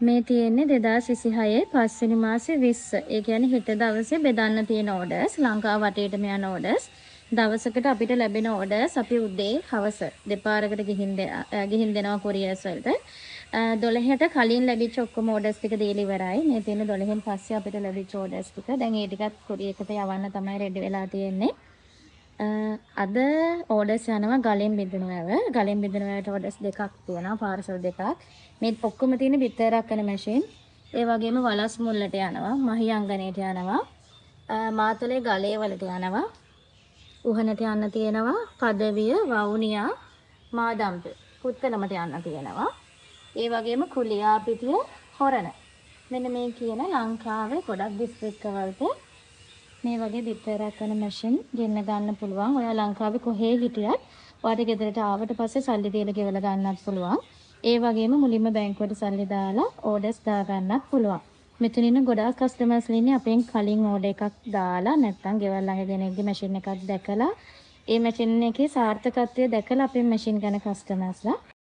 මේ තියෙන්නේ 2026 5 වෙනි මාසේ 20. ඒ කියන්නේ හෙට දවසේ බෙදන්න තියෙන ඕඩර්ස්, ලංකාව වටේටම යන ඕඩර්ස්. දවසකට අපිට ලැබෙන ඕඩර්ස් අපි උදේ හවස දෙපාරකට ගිහින් දෙනවා කොරියර්ස් වලට. 12ට කලින් ලැබිච්ච ඔක්කොම ඕඩර්ස් ටික දීලා ඉවරයි. මේ තියෙන 12න් පස්සේ අපිට ලැබිච්ච ඕඩර්ස් ටික. දැන් ඒ ටිකත් කොරියර් එකට යවන්න තමයි රෙඩි වෙලා තියෙන්නේ. අද ඕඩර්ස් යනවා ගලෙන් බිඳින වැව. ගලෙන් බිඳින වැවට ඕඩර්ස් දෙකක් තියෙනවා, පාර්සල් දෙකක්. මේ ඔක්කොම තියෙන බිත්තරක් කරන මැෂින්. ඒ වගේම වලස් මුල්ලට යනවා, මහියංගනේට යනවා, මාතලේ ගලේ වලට යනවා, උහනට යන්න තියෙනවා, පදවිය, වවුනියා, මාදම්ප, පුත්තලමට යන්න තියෙනවා. ඒ වගේම කුලියාපිටිය, හොරණ. මෙන්න මේ කියන ලංකාවේ ගොඩක් දිස්ත්‍රික්කවලට මේ වගේ බිත්තරයක් කරන මැෂින් ගෙන්න ගන්න පුළුවන්. ඔයා ලංකාවේ කොහේ හිටියත් ඔයාට ගෙදරට ආවට පස්සේ සල්ලි දීලා ගෙවලා ගන්නත් පුළුවන්. ඒ වගේම මුලින්ම බැංකුවට සල්ලි දාලා ඕඩර්ස් දා ගන්නත් පුළුවන්. මෙතන ඉන්න ගොඩාක් කස්ටමර්ස් ඉන්නේ අපෙන් කලින් ඕඩර් එකක් දාලා නැත්නම් ගෙවල් ළඟ කෙනෙක්ගේ මැෂින් එකක් දැකලා ඒ මැෂින් එකේ සාර්ථකත්වය දැකලා අපේ මැෂින් ගන්න කස්ටමර්ස්ලා